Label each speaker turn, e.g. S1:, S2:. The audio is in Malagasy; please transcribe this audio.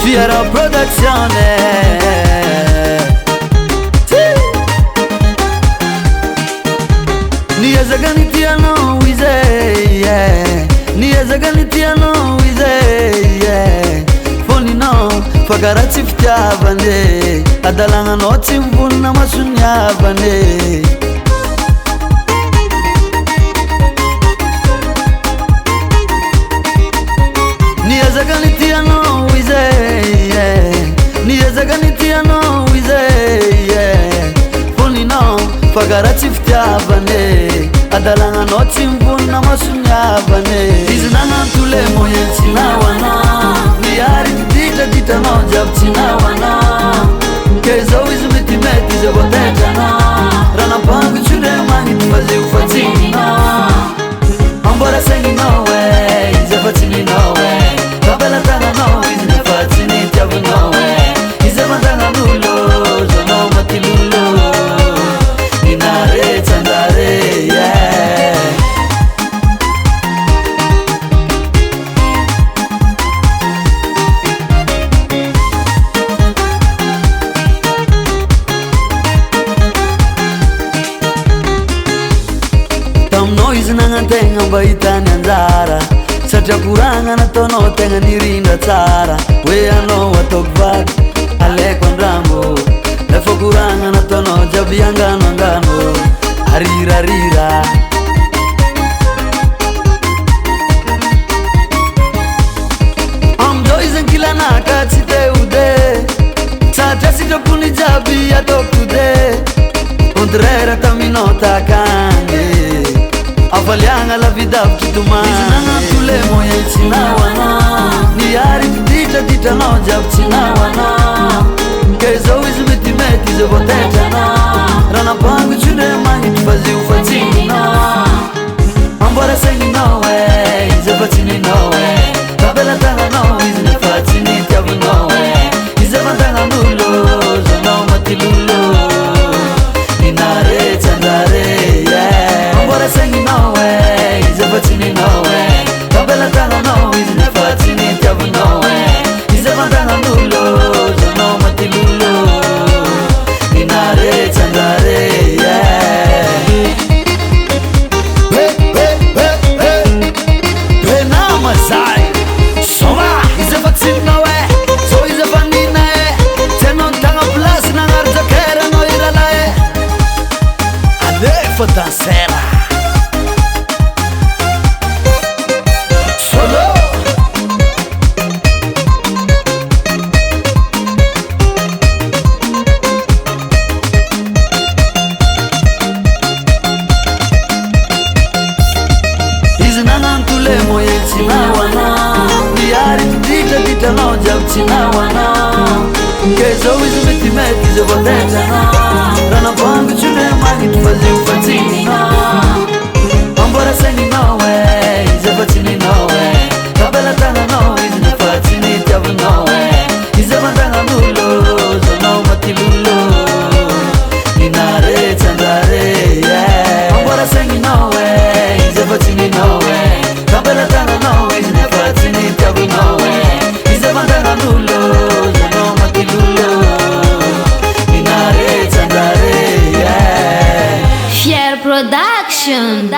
S1: Fiera Produzione Niyezaganitiano wize Niyezaganitiano wize Foni no Fagaratsi ftiavane Adalanga no timbuna masunyavane Niyezaganitiano wize Niyezaganitiano wize Foni no Fagaratsi ftiavane Adalanga no timbuna masunyavane Izinanga tule moye tinawana Niyari dita dita no jab tinawana Kezo izmitimeti zebotejana Rana pangu chure mangi tufaze ufatina Ambora sengi no way Zefatini no way Kabela tanga no iznefatini tabu no way Izemandanga nulo Zono matilulo Inare tandare yeah Tam noise nanga tenga baitani anzara Sacha kuranga na tono tenga nirinda tsara Wea no watokvad alekwa ndrambo Lefo kuranga na tono jabiangano ngano Arira rira Amjoizen kila naka chite ude Sacha sito kuni jabi atokude Ondrera taminota kange Avalianga la vida p'tituma Izinanga tule moye tinawana Niyari dita dita no jab tinawana Kezo izmitimeti zebotejana Rana pangu chure mangi tufazi ufatina Ambora sengi no way Zefatini no way Kabela tanga no iznefatini tabu no way Izemandanga nulo Zono matilulo Inare tandare yeah Ambora sengi no way Zefatini no way Kabela tanga no iznefatini tabu no way Izemandanga nulo Zono matilulo Inare tandare yeah Benama sai Soma Zefatini no way So izefanina Tenon tanga plus Nangarza kera no iralae Alefa dansera Solo Izinanga tule moye tinawana Niyari dita dita no jab tinawana Kezo izmitimeti zebotejana Rana pangu chure mangi tufazi ufatina Ambora sengi no way Zefatini no way Kabela tanga no iznefatini tabu no way Izemandanga nulo Zono matilulo Inare tandare yeah Ambora sengi no way Zefatini no way Kabela tanga no iznefatini tabu no way Izemandanga nulo Zono matilulo Inare tandare yeah
S2: Fiera Production.